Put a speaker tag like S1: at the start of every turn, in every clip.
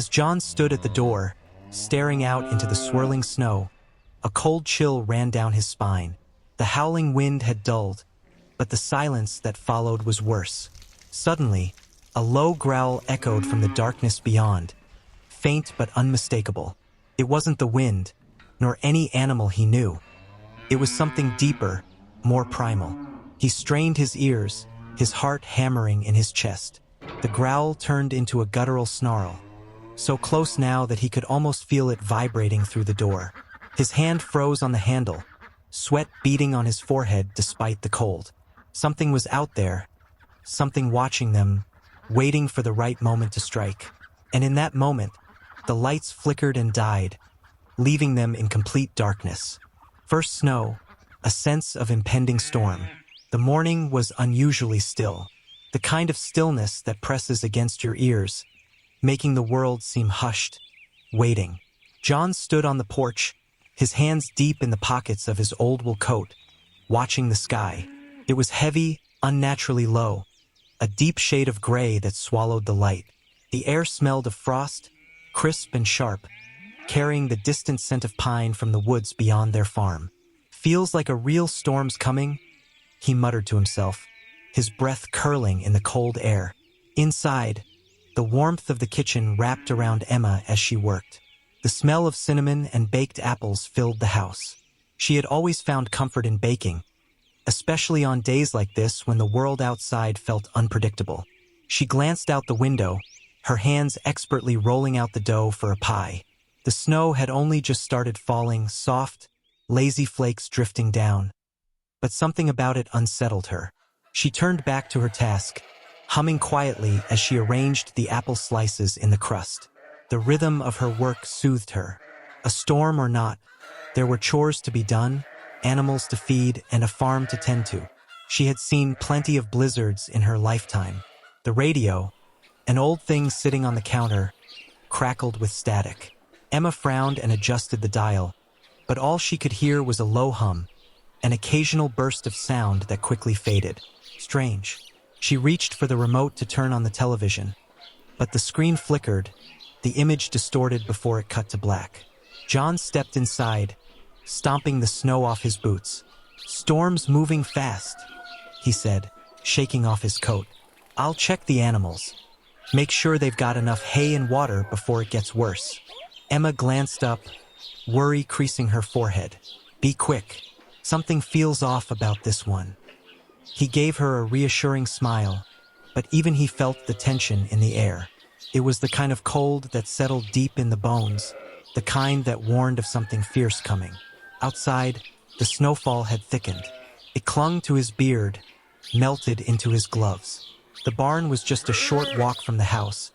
S1: As John stood at the door, staring out into the swirling snow, a cold chill ran down his spine. The howling wind had dulled, but the silence that followed was worse. Suddenly, a low growl echoed from the darkness beyond, faint but unmistakable. It wasn't the wind, nor any animal he knew. It was something deeper, more primal. He strained his ears, his heart hammering in his chest. The growl turned into a guttural snarl, so close now that he could almost feel it vibrating through the door. His hand froze on the handle, sweat beading on his forehead despite the cold. Something was out there, something watching them, waiting for the right moment to strike. And in that moment, the lights flickered and died, leaving them in complete darkness. First snow, a sense of impending storm. The morning was unusually still, the kind of stillness that presses against your ears, making the world seem hushed, waiting. John stood on the porch, his hands deep in the pockets of his old wool coat, watching the sky. It was heavy, unnaturally low, a deep shade of gray that swallowed the light. The air smelled of frost, crisp and sharp, carrying the distant scent of pine from the woods beyond their farm. "Feels like a real storm's coming," he muttered to himself, his breath curling in the cold air. Inside, the warmth of the kitchen wrapped around Emma as she worked. The smell of cinnamon and baked apples filled the house. She had always found comfort in baking, especially on days like this when the world outside felt unpredictable. She glanced out the window, her hands expertly rolling out the dough for a pie. The snow had only just started falling, soft, lazy flakes drifting down, but something about it unsettled her. She turned back to her task, humming quietly as she arranged the apple slices in the crust. The rhythm of her work soothed her. A storm or not, there were chores to be done, animals to feed, and a farm to tend to. She had seen plenty of blizzards in her lifetime. The radio, an old thing sitting on the counter, crackled with static. Emma frowned and adjusted the dial, but all she could hear was a low hum, an occasional burst of sound that quickly faded. Strange. She reached for the remote to turn on the television, but the screen flickered, the image distorted before it cut to black. John stepped inside, stomping the snow off his boots. "Storm's moving fast," he said, shaking off his coat. "I'll check the animals. Make sure they've got enough hay and water before it gets worse." Emma glanced up, worry creasing her forehead. "Be quick. Something feels off about this one." He gave her a reassuring smile, but even he felt the tension in the air. It was the kind of cold that settled deep in the bones, the kind that warned of something fierce coming. Outside, the snowfall had thickened. It clung to his beard, melted into his gloves. The barn was just a short walk from the house,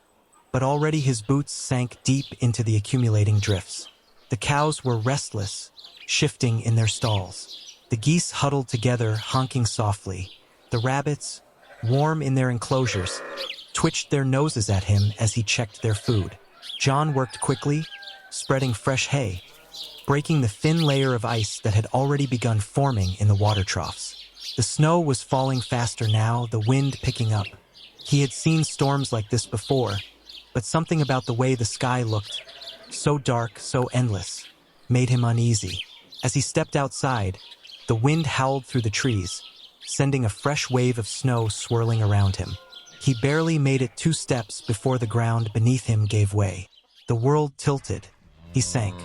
S1: but already his boots sank deep into the accumulating drifts. The cows were restless, shifting in their stalls. The geese huddled together, honking softly. The rabbits, warm in their enclosures, twitched their noses at him as he checked their food. John worked quickly, spreading fresh hay, breaking the thin layer of ice that had already begun forming in the water troughs. The snow was falling faster now, the wind picking up. He had seen storms like this before, but something about the way the sky looked, so dark, so endless, made him uneasy. As he stepped outside, the wind howled through the trees, sending a fresh wave of snow swirling around him. He barely made it 2 steps before the ground beneath him gave way. The world tilted. He sank.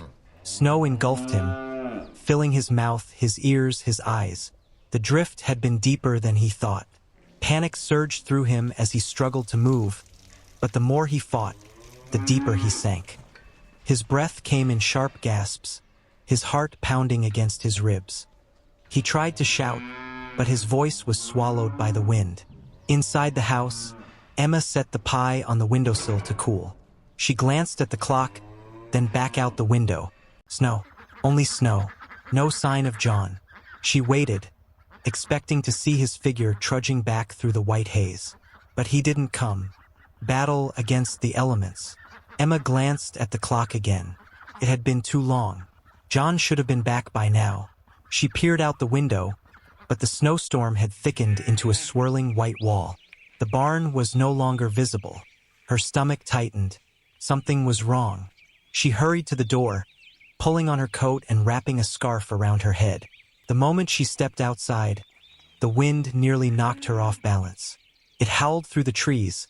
S1: Snow engulfed him, filling his mouth, his ears, his eyes. The drift had been deeper than he thought. Panic surged through him as he struggled to move, but the more he fought, the deeper he sank. His breath came in sharp gasps, his heart pounding against his ribs. He tried to shout, but his voice was swallowed by the wind. Inside the house, Emma set the pie on the windowsill to cool. She glanced at the clock, then back out the window. Snow. Only snow. No sign of John. She waited, expecting to see his figure trudging back through the white haze. But he didn't come. Battle against the elements. Emma glanced at the clock again. It had been too long. John should have been back by now. She peered out the window, but the snowstorm had thickened into a swirling white wall. The barn was no longer visible. Her stomach tightened, Something was wrong. She hurried to the door, pulling on her coat and wrapping a scarf around her head. The moment she stepped outside, the wind nearly knocked her off balance. It howled through the trees,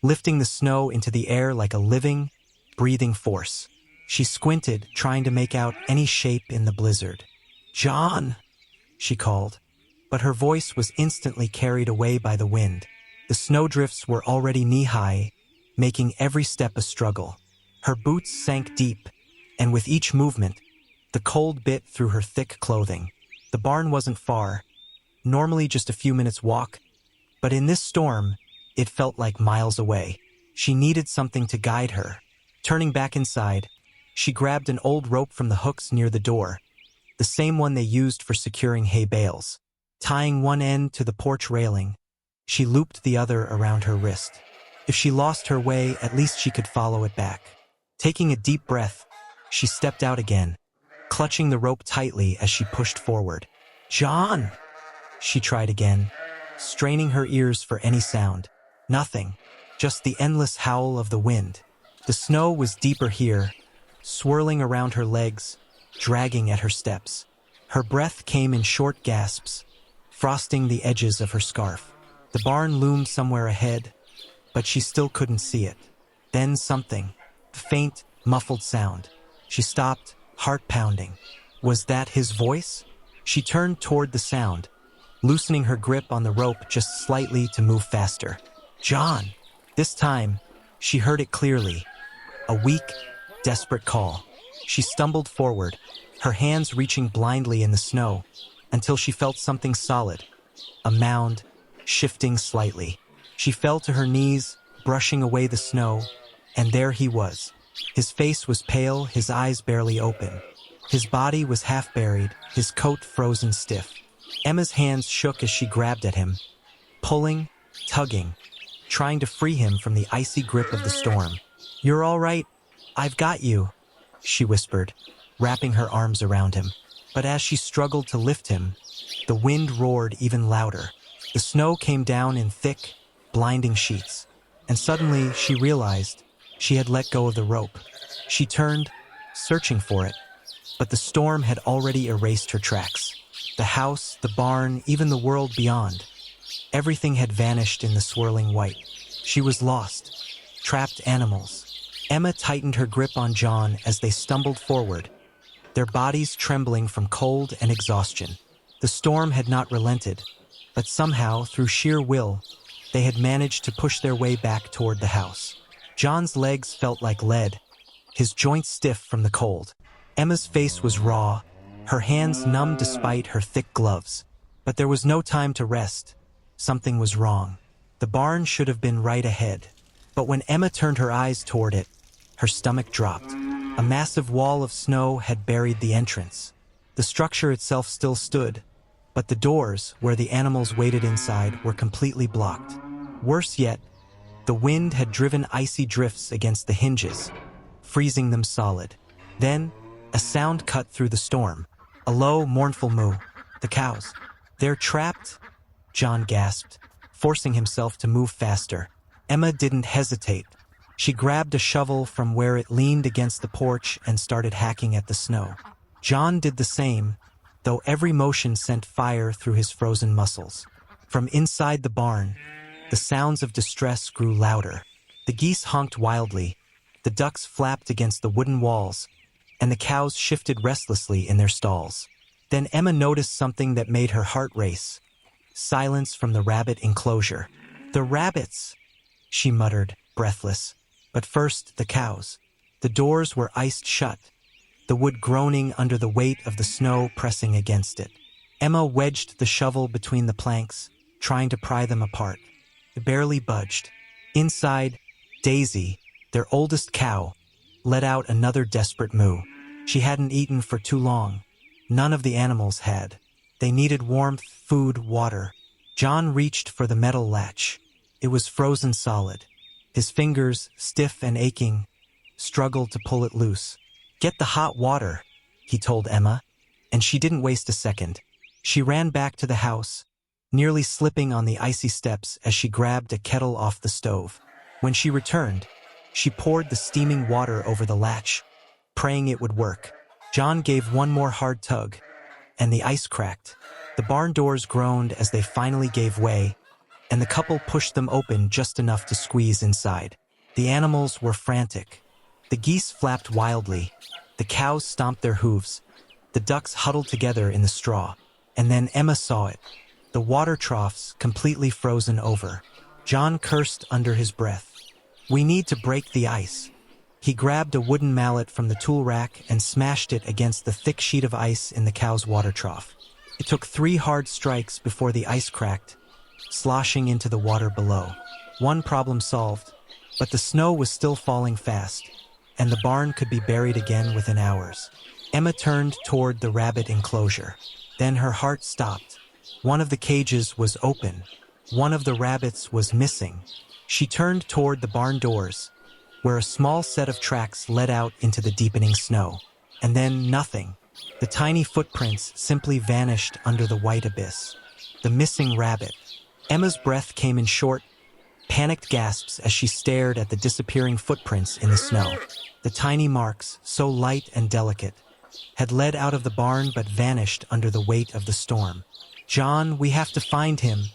S1: lifting the snow into the air like a living, breathing force. She squinted, trying to make out any shape in the blizzard. "John!" she called, but her voice was instantly carried away by the wind. The snowdrifts were already knee-high, making every step a struggle. Her boots sank deep, and with each movement, the cold bit through her thick clothing. The barn wasn't far, normally just a few minutes' walk, but in this storm, it felt like miles away. She needed something to guide her. Turning back inside, she grabbed an old rope from the hooks near the door, the same one they used for securing hay bales. Tying one end to the porch railing, she looped the other around her wrist. If she lost her way, at least she could follow it back. Taking a deep breath, she stepped out again, clutching the rope tightly as she pushed forward. "John!" she tried again, straining her ears for any sound. Nothing, just the endless howl of the wind. The snow was deeper here, swirling around her legs, dragging at her steps. Her breath came in short gasps, frosting the edges of her scarf. The barn loomed somewhere ahead, but she still couldn't see it. Then something, a faint, muffled sound. She stopped, heart pounding. Was that his voice? She turned toward the sound, loosening her grip on the rope just slightly to move faster. "John!" This time, she heard it clearly. A weak, desperate call. She stumbled forward, her hands reaching blindly in the snow, until she felt something solid, a mound, shifting slightly. She fell to her knees, brushing away the snow, and there he was. His face was pale, his eyes barely open. His body was half buried, his coat frozen stiff. Emma's hands shook as she grabbed at him, pulling, tugging, trying to free him from the icy grip of the storm. "You're all right. I've got you," she whispered, wrapping her arms around him. But as she struggled to lift him, the wind roared even louder. The snow came down in thick, blinding sheets, and suddenly she realized she had let go of the rope. She turned, searching for it, but the storm had already erased her tracks. The house, the barn, even the world beyond. Everything had vanished in the swirling white. She was lost. Trapped animals. Emma tightened her grip on John as they stumbled forward, their bodies trembling from cold and exhaustion. The storm had not relented, but somehow, through sheer will, they had managed to push their way back toward the house. John's legs felt like lead, his joints stiff from the cold. Emma's face was raw, her hands numb despite her thick gloves. But there was no time to rest. Something was wrong. The barn should have been right ahead. But when Emma turned her eyes toward it, her stomach dropped. A massive wall of snow had buried the entrance. The structure itself still stood, but the doors, where the animals waited inside, were completely blocked. Worse yet, the wind had driven icy drifts against the hinges, freezing them solid. Then, a sound cut through the storm. A low, mournful moo. The cows. "They're trapped," John gasped, forcing himself to move faster. Emma didn't hesitate. She grabbed a shovel from where it leaned against the porch and started hacking at the snow. John did the same, though every motion sent fire through his frozen muscles. From inside the barn, the sounds of distress grew louder. The geese honked wildly, the ducks flapped against the wooden walls, and the cows shifted restlessly in their stalls. Then Emma noticed something that made her heart race. Silence from the rabbit enclosure. "The rabbits," she muttered, breathless. But first, the cows. The doors were iced shut, the wood groaning under the weight of the snow pressing against it. Emma wedged the shovel between the planks, trying to pry them apart. It barely budged. Inside, Daisy, their oldest cow, let out another desperate moo. She hadn't eaten for too long. None of the animals had. They needed warmth, food, water. John reached for the metal latch. It was frozen solid. His fingers, stiff and aching, struggled to pull it loose. "Get the hot water," he told Emma, and she didn't waste a second. She ran back to the house, nearly slipping on the icy steps as she grabbed a kettle off the stove. When she returned, She poured the steaming water over the latch, praying it would work. John gave one more hard tug, and the ice cracked. The barn doors groaned as they finally gave way, and the couple pushed them open just enough to squeeze inside. The animals were frantic. The geese flapped wildly, the cows stomped their hooves, the ducks huddled together in the straw. And then Emma saw it, the water troughs completely frozen over. John cursed under his breath. "We need to break the ice." He grabbed a wooden mallet from the tool rack and smashed it against the thick sheet of ice in the cow's water trough. It took 3 hard strikes before the ice cracked, sloshing into the water below. One problem solved, but the snow was still falling fast, and the barn could be buried again within hours. Emma turned toward the rabbit enclosure. Then her heart stopped. One of the cages was open. One of the rabbits was missing. She turned toward the barn doors, where a small set of tracks led out into the deepening snow. And then nothing. The tiny footprints simply vanished under the white abyss. The missing rabbit. Emma's breath came in short, panicked gasps as she stared at the disappearing footprints in the snow. The tiny marks, so light and delicate, had led out of the barn but vanished under the weight of the storm. "John, we have to find him,"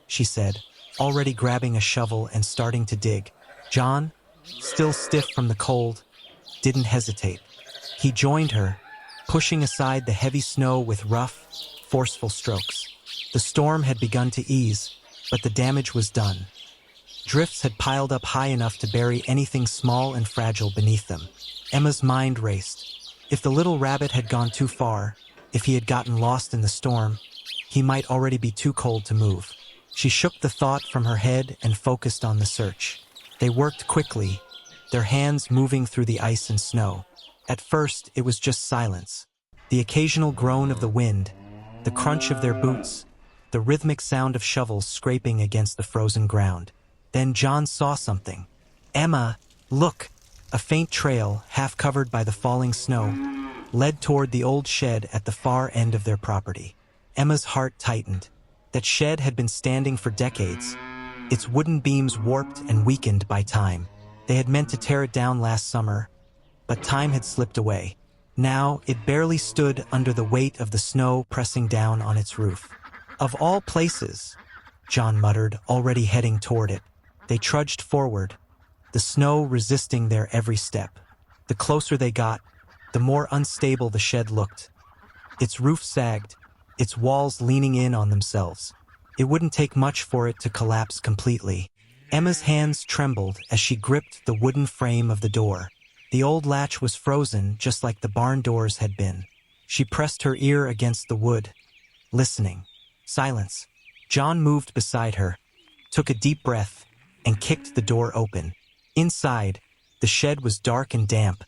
S1: she said, already grabbing a shovel and starting to dig. John, still stiff from the cold, didn't hesitate. He joined her, pushing aside the heavy snow with rough, forceful strokes. The storm had begun to ease, but the damage was done. Drifts had piled up high enough to bury anything small and fragile beneath them. Emma's mind raced. If the little rabbit had gone too far, if he had gotten lost in the storm, he might already be too cold to move. She shook the thought from her head and focused on the search. They worked quickly, their hands moving through the ice and snow. At first, it was just silence. The occasional groan of the wind, the crunch of their boots, the rhythmic sound of shovels scraping against the frozen ground. Then John saw something. "Emma, look!" A faint trail, half covered by the falling snow, led toward the old shed at the far end of their property. Emma's heart tightened. That shed had been standing for decades, its wooden beams warped and weakened by time. They had meant to tear it down last summer, but time had slipped away. Now it barely stood under the weight of the snow pressing down on its roof. "Of all places," John muttered, already heading toward it. They trudged forward, the snow resisting their every step. The closer they got, the more unstable the shed looked. Its roof sagged, its walls leaning in on themselves. It wouldn't take much for it to collapse completely. Emma's hands trembled as she gripped the wooden frame of the door. The old latch was frozen just like the barn doors had been. She pressed her ear against the wood, listening. Silence. John moved beside her, took a deep breath, and kicked the door open. Inside, the shed was dark and damp,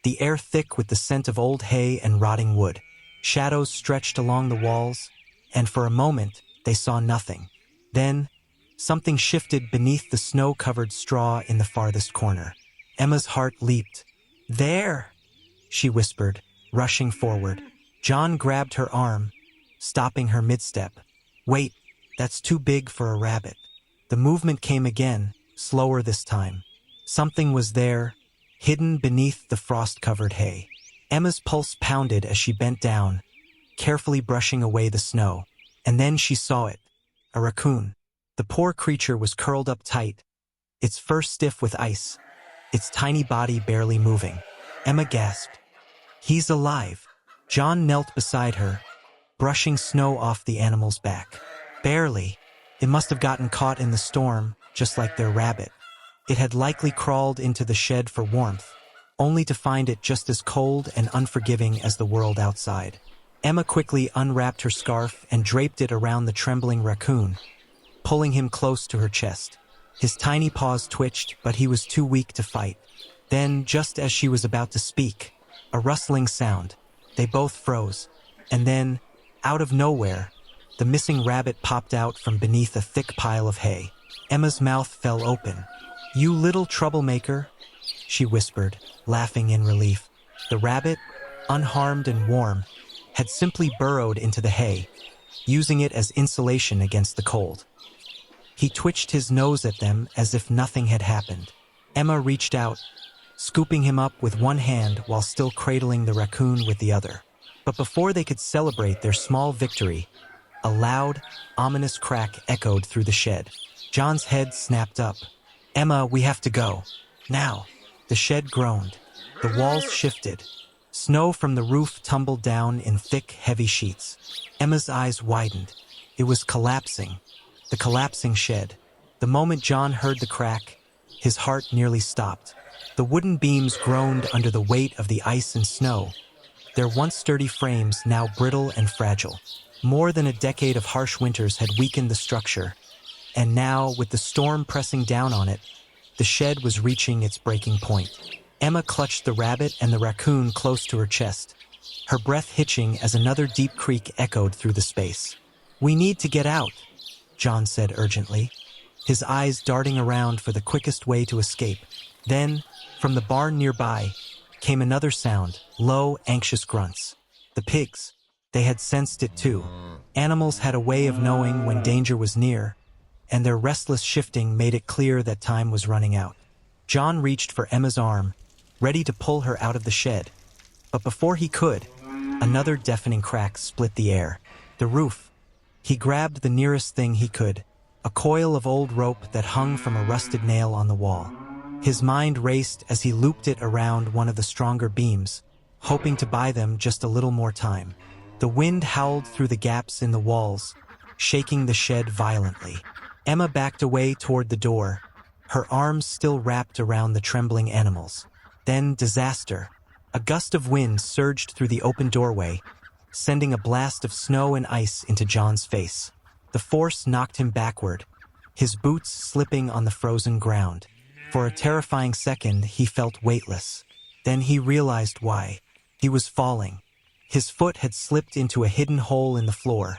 S1: the air thick with the scent of old hay and rotting wood. Shadows stretched along the walls, and for a moment, they saw nothing. Then, something shifted beneath the snow-covered straw in the farthest corner. Emma's heart leaped. "There!" she whispered, rushing forward. John grabbed her arm, stopping her mid-step. "Wait, that's too big for a rabbit." The movement came again, slower this time. Something was there, hidden beneath the frost-covered hay. Emma's pulse pounded as she bent down, carefully brushing away the snow. And then she saw it, a raccoon. The poor creature was curled up tight, its fur stiff with ice, its tiny body barely moving. Emma gasped. "He's alive." John knelt beside her, brushing snow off the animal's back. Barely. It must have gotten caught in the storm, just like their rabbit. It had likely crawled into the shed for warmth, only to find it just as cold and unforgiving as the world outside. Emma quickly unwrapped her scarf and draped it around the trembling raccoon, pulling him close to her chest. His tiny paws twitched, but he was too weak to fight. Then, just as she was about to speak, a rustling sound. They both froze. And then, out of nowhere, the missing rabbit popped out from beneath a thick pile of hay. Emma's mouth fell open. "You little troublemaker," she whispered, laughing in relief. The rabbit, unharmed and warm, had simply burrowed into the hay, using it as insulation against the cold. He twitched his nose at them as if nothing had happened. Emma reached out, scooping him up with one hand while still cradling the raccoon with the other. But before they could celebrate their small victory, a loud, ominous crack echoed through the shed. John's head snapped up. "Emma, we have to go. Now." The shed groaned. The walls shifted. Snow from the roof tumbled down in thick, heavy sheets. Emma's eyes widened. It was collapsing. The collapsing shed. The moment John heard the crack, his heart nearly stopped. The wooden beams groaned under the weight of the ice and snow, their once sturdy frames now brittle and fragile. More than a decade of harsh winters had weakened the structure, and now, with the storm pressing down on it, the shed was reaching its breaking point. Emma clutched the rabbit and the raccoon close to her chest, her breath hitching as another deep creak echoed through the space. "We need to get out," John said urgently, his eyes darting around for the quickest way to escape. Then, from the barn nearby, came another sound, low, anxious grunts. The pigs. They had sensed it too. Animals had a way of knowing when danger was near, and their restless shifting made it clear that time was running out. John reached for Emma's arm, ready to pull her out of the shed. But before he could, another deafening crack split the air. The roof. He grabbed the nearest thing he could, a coil of old rope that hung from a rusted nail on the wall. His mind raced as he looped it around one of the stronger beams, hoping to buy them just a little more time. The wind howled through the gaps in the walls, shaking the shed violently. Emma backed away toward the door, her arms still wrapped around the trembling animals. Then disaster. A gust of wind surged through the open doorway, sending a blast of snow and ice into John's face. The force knocked him backward, his boots slipping on the frozen ground. For a terrifying second, he felt weightless. Then he realized why. He was falling. His foot had slipped into a hidden hole in the floor,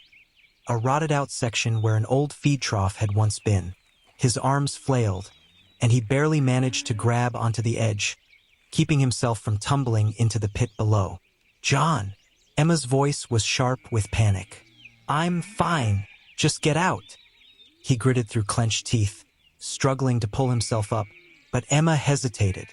S1: a rotted-out section where an old feed trough had once been. His arms flailed, and he barely managed to grab onto the edge, keeping himself from tumbling into the pit below. "John!" Emma's voice was sharp with panic. "I'm fine. Just get out." He gritted through clenched teeth, struggling to pull himself up, but Emma hesitated.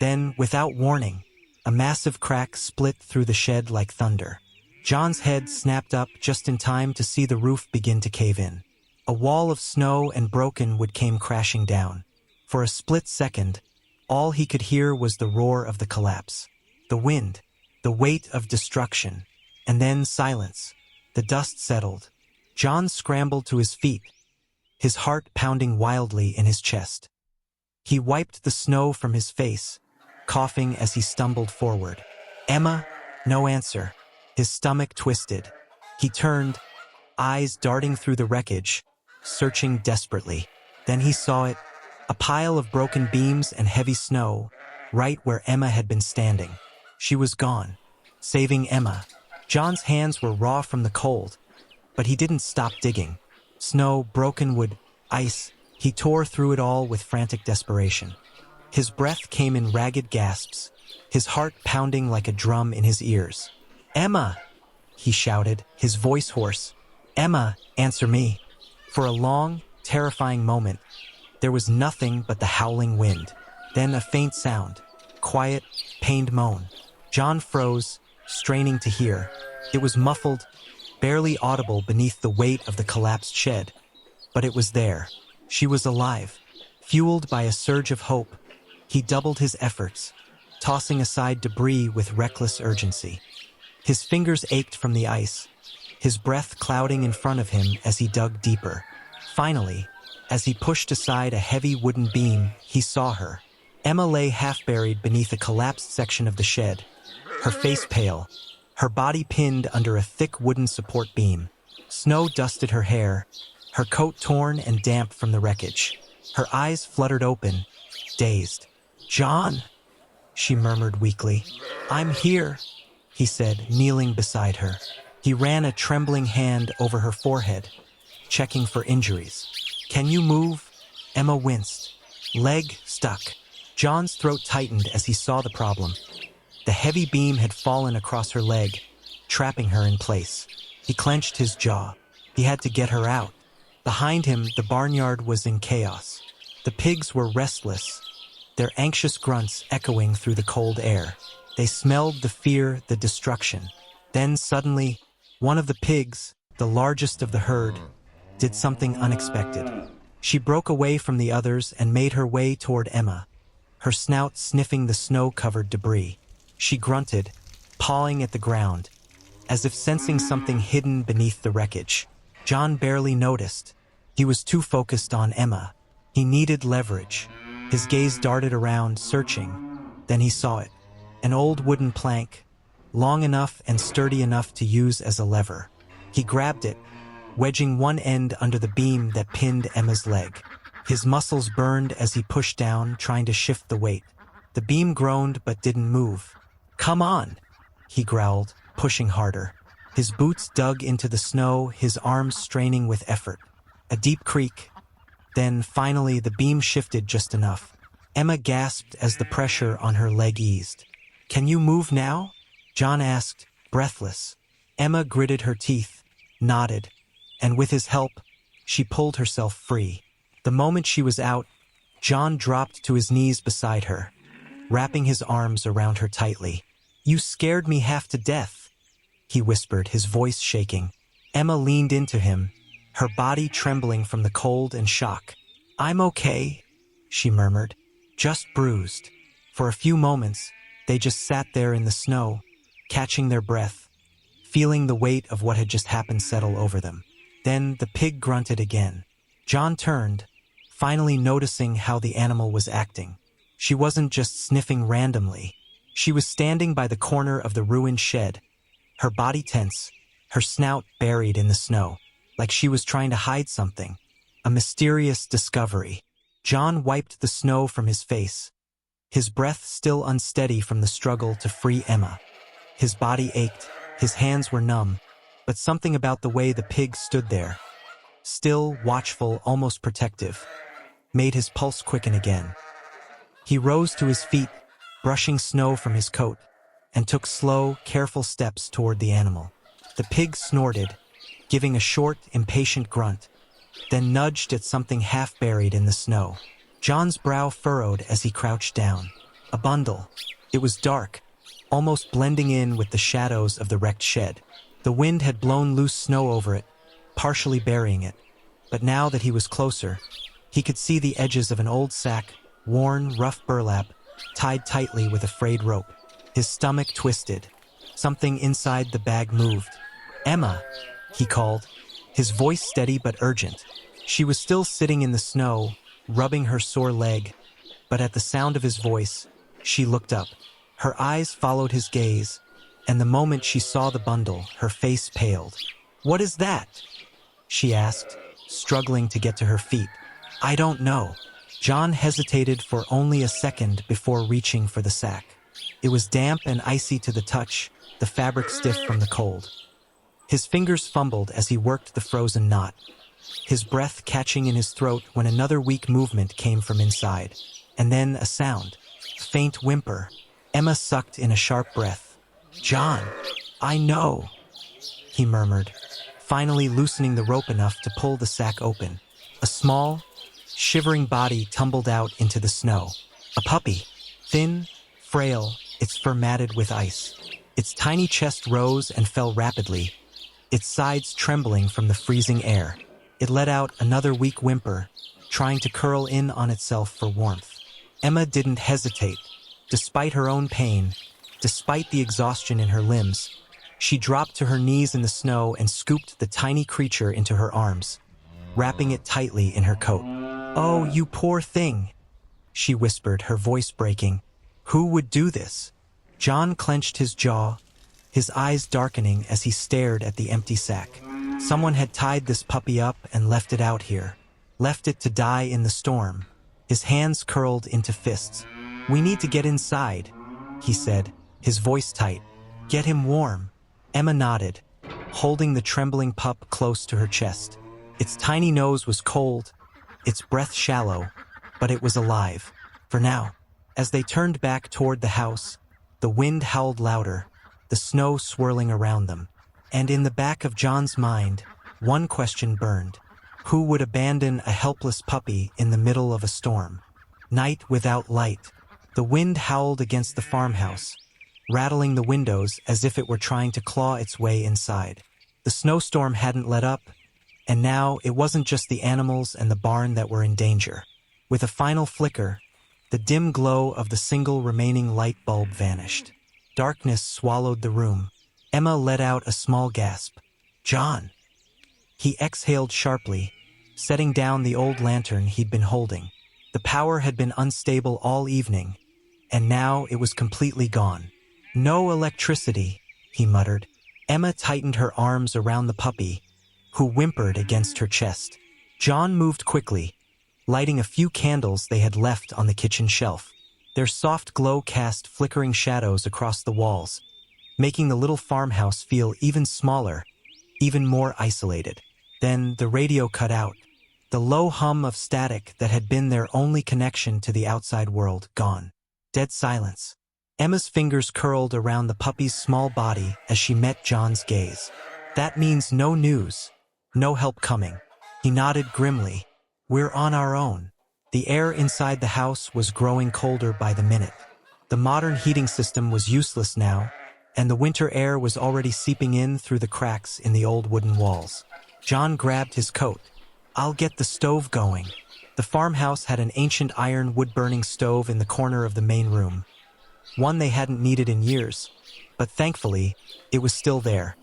S1: Then, without warning, a massive crack split through the shed like thunder. John's head snapped up just in time to see the roof begin to cave in. A wall of snow and broken wood came crashing down. For a split second, all he could hear was the roar of the collapse. The wind, the weight of destruction, and then silence. The dust settled. John scrambled to his feet, his heart pounding wildly in his chest. He wiped the snow from his face, coughing as he stumbled forward. "Emma?" No answer. His stomach twisted. He turned, eyes darting through the wreckage, searching desperately. Then he saw it, a pile of broken beams and heavy snow, right where Emma had been standing. She was gone, saving Emma. John's hands were raw from the cold, but he didn't stop digging. Snow, broken wood, ice, he tore through it all with frantic desperation. His breath came in ragged gasps, his heart pounding like a drum in his ears. "Emma!" he shouted, his voice hoarse. "Emma, answer me." For a long, terrifying moment, there was nothing but the howling wind. Then a faint sound, quiet, pained moan. John froze, straining to hear. It was muffled, barely audible beneath the weight of the collapsed shed. But it was there. She was alive. Fueled by a surge of hope, he doubled his efforts, tossing aside debris with reckless urgency. His fingers ached from the ice, his breath clouding in front of him as he dug deeper. Finally, as he pushed aside a heavy wooden beam, he saw her. Emma lay half-buried beneath a collapsed section of the shed, her face pale, her body pinned under a thick wooden support beam. Snow dusted her hair, her coat torn and damp from the wreckage. Her eyes fluttered open, dazed. "John," she murmured weakly. "I'm here," he said, kneeling beside her. He ran a trembling hand over her forehead, checking for injuries. "Can you move?" Emma winced. "Leg stuck." John's throat tightened as he saw the problem. The heavy beam had fallen across her leg, trapping her in place. He clenched his jaw. He had to get her out. Behind him, the barnyard was in chaos. The pigs were restless, their anxious grunts echoing through the cold air. They smelled the fear, the destruction. Then suddenly, one of the pigs, the largest of the herd, did something unexpected. She broke away from the others and made her way toward Emma, her snout sniffing the snow-covered debris. She grunted, pawing at the ground, as if sensing something hidden beneath the wreckage. John barely noticed. He was too focused on Emma. He needed leverage. His gaze darted around, searching. Then he saw it. An old wooden plank, long enough and sturdy enough to use as a lever. He grabbed it, wedging one end under the beam that pinned Emma's leg. His muscles burned as he pushed down, trying to shift the weight. The beam groaned but didn't move. "Come on," he growled, pushing harder. His boots dug into the snow, his arms straining with effort. A deep creak. Then, finally, the beam shifted just enough. Emma gasped as the pressure on her leg eased. "Can you move now?" John asked, breathless. Emma gritted her teeth, nodded, and with his help, she pulled herself free. The moment she was out, John dropped to his knees beside her, wrapping his arms around her tightly. "You scared me half to death," he whispered, his voice shaking. Emma leaned into him, her body trembling from the cold and shock. "I'm okay," she murmured, "just bruised." For a few moments, they just sat there in the snow, catching their breath, feeling the weight of what had just happened settle over them. Then the pig grunted again. John turned, finally noticing how the animal was acting. She wasn't just sniffing randomly. She was standing by the corner of the ruined shed, her body tense, her snout buried in the snow, like she was trying to hide something. A mysterious discovery. John wiped the snow from his face, his breath still unsteady from the struggle to free Emma. His body ached, his hands were numb, but something about the way the pig stood there, still, watchful, almost protective, made his pulse quicken again. He rose to his feet, brushing snow from his coat, and took slow, careful steps toward the animal. The pig snorted, giving a short, impatient grunt, then nudged at something half buried in the snow. John's brow furrowed as he crouched down. A bundle. It was dark, almost blending in with the shadows of the wrecked shed. The wind had blown loose snow over it, partially burying it. But now that he was closer, he could see the edges of an old sack, worn, rough burlap, tied tightly with a frayed rope. His stomach twisted. Something inside the bag moved. "Emma," he called, his voice steady but urgent. She was still sitting in the snow, rubbing her sore leg, but at the sound of his voice, she looked up. Her eyes followed his gaze, and the moment she saw the bundle, her face paled. "What is that?" she asked, struggling to get to her feet. "I don't know." John hesitated for only a second before reaching for the sack. It was damp and icy to the touch, the fabric stiff from the cold. His fingers fumbled as he worked the frozen knot, his breath catching in his throat when another weak movement came from inside. And then a sound, a faint whimper. Emma sucked in a sharp breath. "John, I know," he murmured, finally loosening the rope enough to pull the sack open. A small, shivering body tumbled out into the snow. A puppy, thin, frail, its fur matted with ice. Its tiny chest rose and fell rapidly, its sides trembling from the freezing air. It let out another weak whimper, trying to curl in on itself for warmth. Emma didn't hesitate. Despite her own pain, despite the exhaustion in her limbs, she dropped to her knees in the snow and scooped the tiny creature into her arms, wrapping it tightly in her coat. "Oh, you poor thing," she whispered, her voice breaking. "Who would do this?" John clenched his jaw, his eyes darkening as he stared at the empty sack. Someone had tied this puppy up and left it out here, left it to die in the storm. His hands curled into fists. "We need to get inside," he said, his voice tight. "Get him warm." Emma nodded, holding the trembling pup close to her chest. Its tiny nose was cold, its breath shallow, but it was alive, for now. As they turned back toward the house, the wind howled louder, the snow swirling around them. And in the back of John's mind, one question burned. Who would abandon a helpless puppy in the middle of a storm? Night without light. The wind howled against the farmhouse, rattling the windows as if it were trying to claw its way inside. The snowstorm hadn't let up, and now it wasn't just the animals and the barn that were in danger. With a final flicker, the dim glow of the single remaining light bulb vanished. Darkness swallowed the room. Emma let out a small gasp. "John!" He exhaled sharply, setting down the old lantern he'd been holding. The power had been unstable all evening, and now it was completely gone. "No electricity," he muttered. Emma tightened her arms around the puppy, who whimpered against her chest. John moved quickly, lighting a few candles they had left on the kitchen shelf. Their soft glow cast flickering shadows across the walls, making the little farmhouse feel even smaller, even more isolated. Then the radio cut out, the low hum of static that had been their only connection to the outside world gone. Dead silence. Emma's fingers curled around the puppy's small body as she met John's gaze. "That means no news, no help coming." He nodded grimly. "We're on our own." The air inside the house was growing colder by the minute. The modern heating system was useless now, and the winter air was already seeping in through the cracks in the old wooden walls. John grabbed his coat. "I'll get the stove going." The farmhouse had an ancient iron wood-burning stove in the corner of the main room, one they hadn't needed in years, but thankfully, it was still there.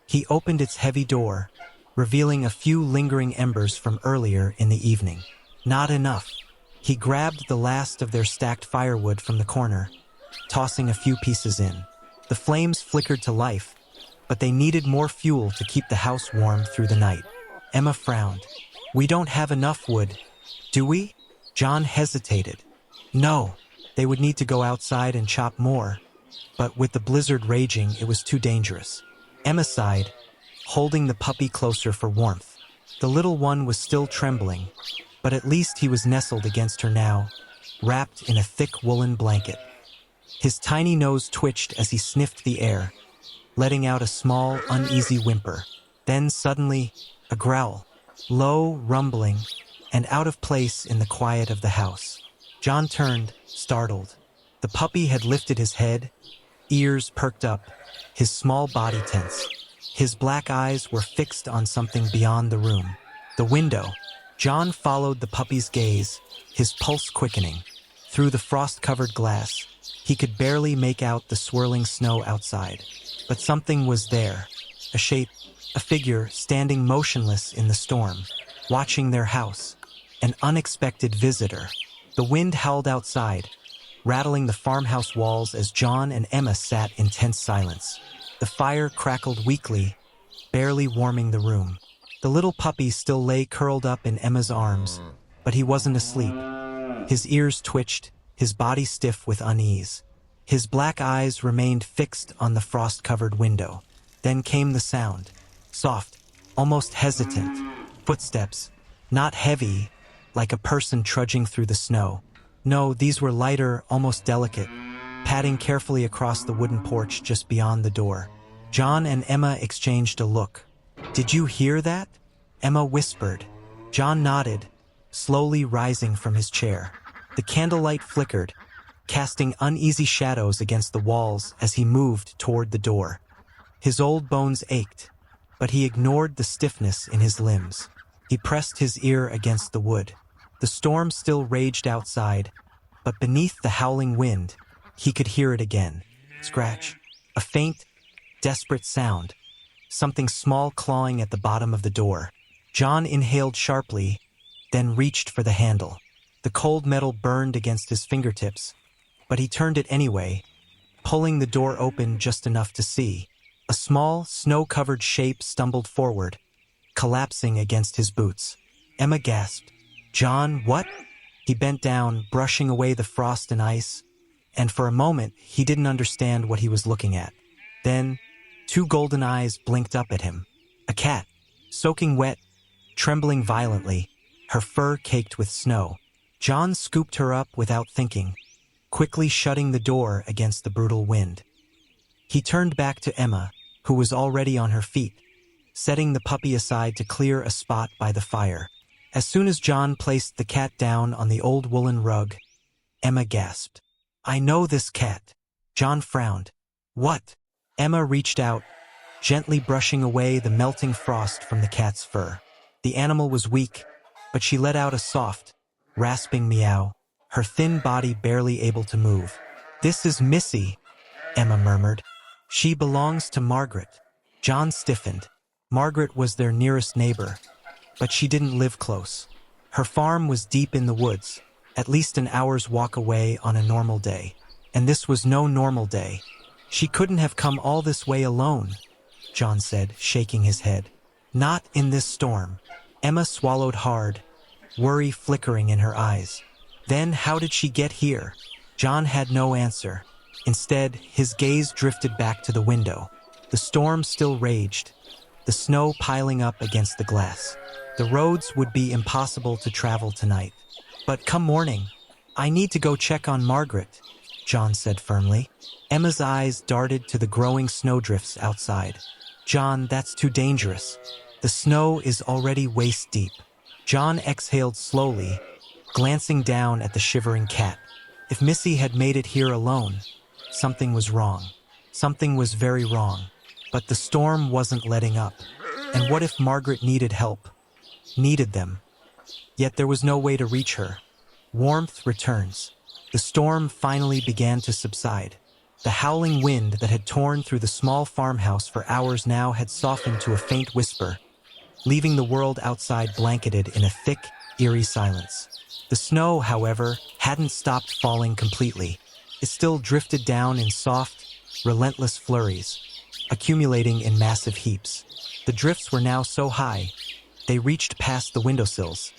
S1: He opened its heavy door, revealing a few lingering embers from earlier in the evening. Not enough. He grabbed the last of their stacked firewood from the corner, tossing a few pieces in. The flames flickered to life, but they needed more fuel to keep the house warm through the night. Emma frowned. "We don't have enough wood, do we?" John hesitated. No, they would need to go outside and chop more, but with the blizzard raging, it was too dangerous. Emma sighed, holding the puppy closer for warmth. The little one was still trembling, but at least he was nestled against her now, wrapped in a thick woolen blanket. His tiny nose twitched as he sniffed the air, letting out a small, uneasy whimper. Then suddenly, a growl, low, rumbling, and out of place in the quiet of the house. John turned, startled. The puppy had lifted his head, ears perked up, his small body tense. His black eyes were fixed on something beyond the room. The window. John followed the puppy's gaze, his pulse quickening. Through the frost-covered glass, he could barely make out the swirling snow outside. But something was there, a shape, a figure standing motionless in the storm, watching their house, an unexpected visitor. The wind howled outside, rattling the farmhouse walls as John and Emma sat in tense silence. The fire crackled weakly, barely warming the room. The little puppy still lay curled up in Emma's arms, but he wasn't asleep. His ears twitched, his body stiff with unease. His black eyes remained fixed on the frost-covered window. Then came the sound. Soft, almost hesitant. Footsteps, not heavy, like a person trudging through the snow. No, these were lighter, almost delicate, padding carefully across the wooden porch just beyond the door. John and Emma exchanged a look. "Did you hear that?" Emma whispered. John nodded, slowly rising from his chair. The candlelight flickered, casting uneasy shadows against the walls as he moved toward the door. His old bones ached, but he ignored the stiffness in his limbs. He pressed his ear against the wood. The storm still raged outside, but beneath the howling wind, he could hear it again. Scratch. A faint, desperate sound. Something small clawing at the bottom of the door. John inhaled sharply, then reached for the handle. The cold metal burned against his fingertips, but he turned it anyway, pulling the door open just enough to see. A small, snow-covered shape stumbled forward, collapsing against his boots. Emma gasped. "John, what?" He bent down, brushing away the frost and ice, and for a moment he didn't understand what he was looking at. Then, two golden eyes blinked up at him. A cat, soaking wet, trembling violently, her fur caked with snow. John scooped her up without thinking, quickly shutting the door against the brutal wind. He turned back to Emma, who was already on her feet, setting the puppy aside to clear a spot by the fire. As soon as John placed the cat down on the old woolen rug, Emma gasped. "I know this cat." John frowned. "What?" Emma reached out, gently brushing away the melting frost from the cat's fur. The animal was weak, but she let out a soft, rasping meow, her thin body barely able to move. "This is Missy," Emma murmured. "She belongs to Margaret." John stiffened. Margaret was their nearest neighbor, but she didn't live close. Her farm was deep in the woods, at least an hour's walk away on a normal day. And this was no normal day. "She couldn't have come all this way alone," John said, shaking his head. "Not in this storm." Emma swallowed hard, worry flickering in her eyes. "Then how did she get here?" John had no answer. Instead, his gaze drifted back to the window. The storm still raged, the snow piling up against the glass. The roads would be impossible to travel tonight. "But come morning, I need to go check on Margaret," John said firmly. Emma's eyes darted to the growing snowdrifts outside. "John, that's too dangerous. The snow is already waist deep." John exhaled slowly, glancing down at the shivering cat. If Missy had made it here alone, something was wrong. Something was very wrong. But the storm wasn't letting up. And what if Margaret needed help? Needed them. Yet there was no way to reach her. Warmth returns. The storm finally began to subside. The howling wind that had torn through the small farmhouse for hours now had softened to a faint whisper, leaving the world outside blanketed in a thick, eerie silence. The snow, however, hadn't stopped falling completely. It still drifted down in soft, relentless flurries, accumulating in massive heaps. The drifts were now so high, they reached past the windowsills,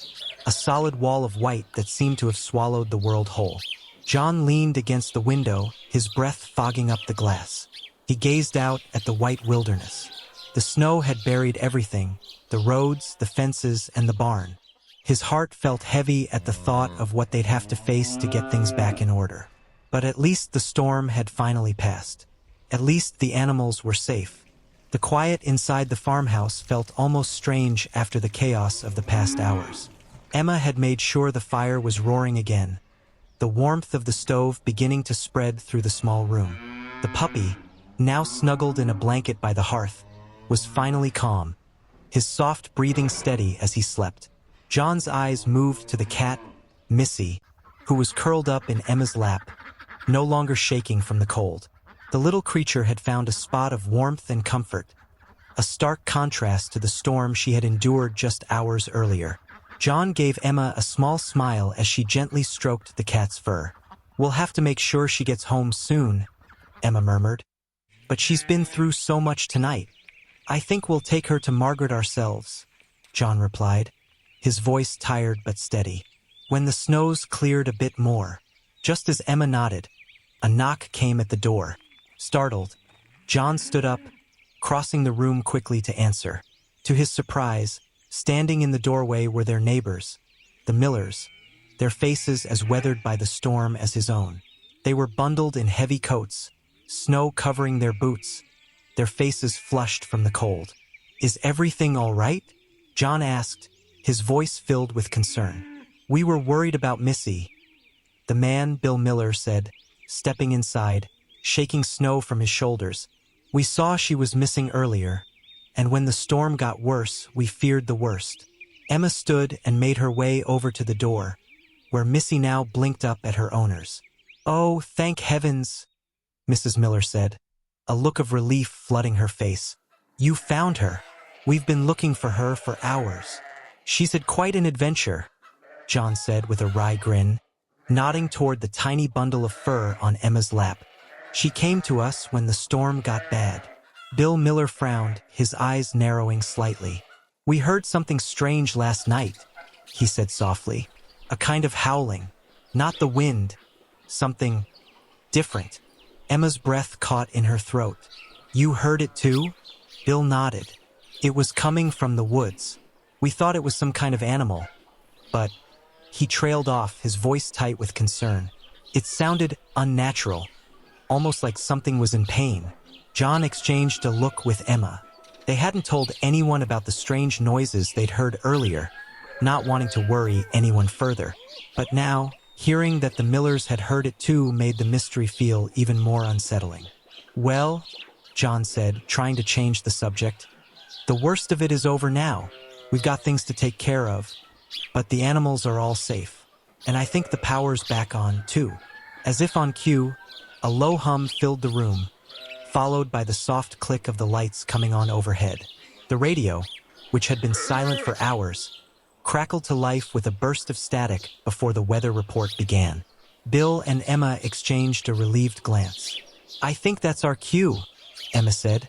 S1: a solid wall of white that seemed to have swallowed the world whole. John leaned against the window, his breath fogging up the glass. He gazed out at the white wilderness. The snow had buried everything, the roads, the fences, and the barn. His heart felt heavy at the thought of what they'd have to face to get things back in order. But at least the storm had finally passed. At least the animals were safe. The quiet inside the farmhouse felt almost strange after the chaos of the past hours. Emma had made sure the fire was roaring again, the warmth of the stove beginning to spread through the small room. The puppy, now snuggled in a blanket by the hearth, was finally calm, his soft breathing steady as he slept. John's eyes moved to the cat, Missy, who was curled up in Emma's lap, no longer shaking from the cold. The little creature had found a spot of warmth and comfort, a stark contrast to the storm she had endured just hours earlier. John gave Emma a small smile as she gently stroked the cat's fur. "We'll have to make sure she gets home soon," Emma murmured. "But she's been through so much tonight. I think we'll take her to Margaret ourselves," John replied, his voice tired but steady. When the snows cleared a bit more, just as Emma nodded, a knock came at the door. Startled, John stood up, crossing the room quickly to answer. To his surprise, standing in the doorway were their neighbors, the Millers, their faces as weathered by the storm as his own. They were bundled in heavy coats, snow covering their boots, their faces flushed from the cold. "Is everything all right?" John asked, his voice filled with concern. "We were worried about Missy," the man, Bill Miller, said, stepping inside, shaking snow from his shoulders. "We saw she was missing earlier, and when the storm got worse, we feared the worst." Emma stood and made her way over to the door, where Missy now blinked up at her owners. "Oh, thank heavens," Mrs. Miller said, a look of relief flooding her face. "You found her. We've been looking for her for hours." "She's had quite an adventure," John said with a wry grin, nodding toward the tiny bundle of fur on Emma's lap. "She came to us when the storm got bad." Bill Miller frowned, his eyes narrowing slightly. "We heard something strange last night," he said softly. "A kind of howling. Not the wind. Something different." Emma's breath caught in her throat. "You heard it too?" Bill nodded. "It was coming from the woods. We thought it was some kind of animal. But..." He trailed off, his voice tight with concern. "It sounded unnatural, almost like something was in pain." John exchanged a look with Emma. They hadn't told anyone about the strange noises they'd heard earlier, not wanting to worry anyone further. But now, hearing that the Millers had heard it too made the mystery feel even more unsettling. "Well," John said, trying to change the subject, "the worst of it is over now. We've got things to take care of, but the animals are all safe. And I think the power's back on, too." As if on cue, a low hum filled the room, followed by the soft click of the lights coming on overhead. The radio, which had been silent for hours, crackled to life with a burst of static before the weather report began. Bill and Emma exchanged a relieved glance. "I think that's our cue," Emma said,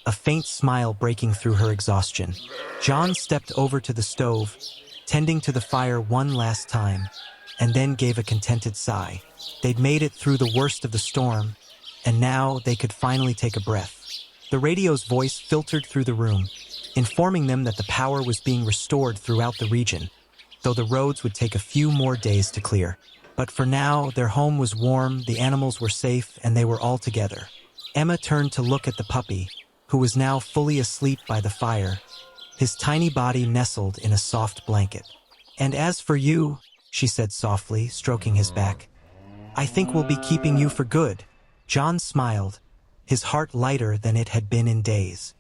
S1: a faint smile breaking through her exhaustion. John stepped over to the stove, tending to the fire one last time, and then gave a contented sigh. They'd made it through the worst of the storm, and now they could finally take a breath. The radio's voice filtered through the room, informing them that the power was being restored throughout the region, though the roads would take a few more days to clear. But for now, their home was warm, the animals were safe, and they were all together. Emma turned to look at the puppy, who was now fully asleep by the fire, his tiny body nestled in a soft blanket. "And as for you," she said softly, stroking his back, "I think we'll be keeping you for good." John smiled, his heart lighter than it had been in days.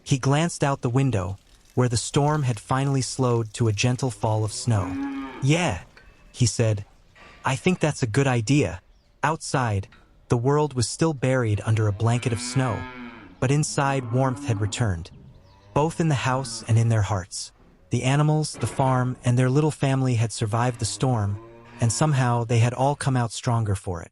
S1: He glanced out the window, where the storm had finally slowed to a gentle fall of snow. "Yeah," he said, "I think that's a good idea." Outside, the world was still buried under a blanket of snow, but inside warmth had returned, both in the house and in their hearts. The animals, the farm, and their little family had survived the storm, and somehow they had all come out stronger for it.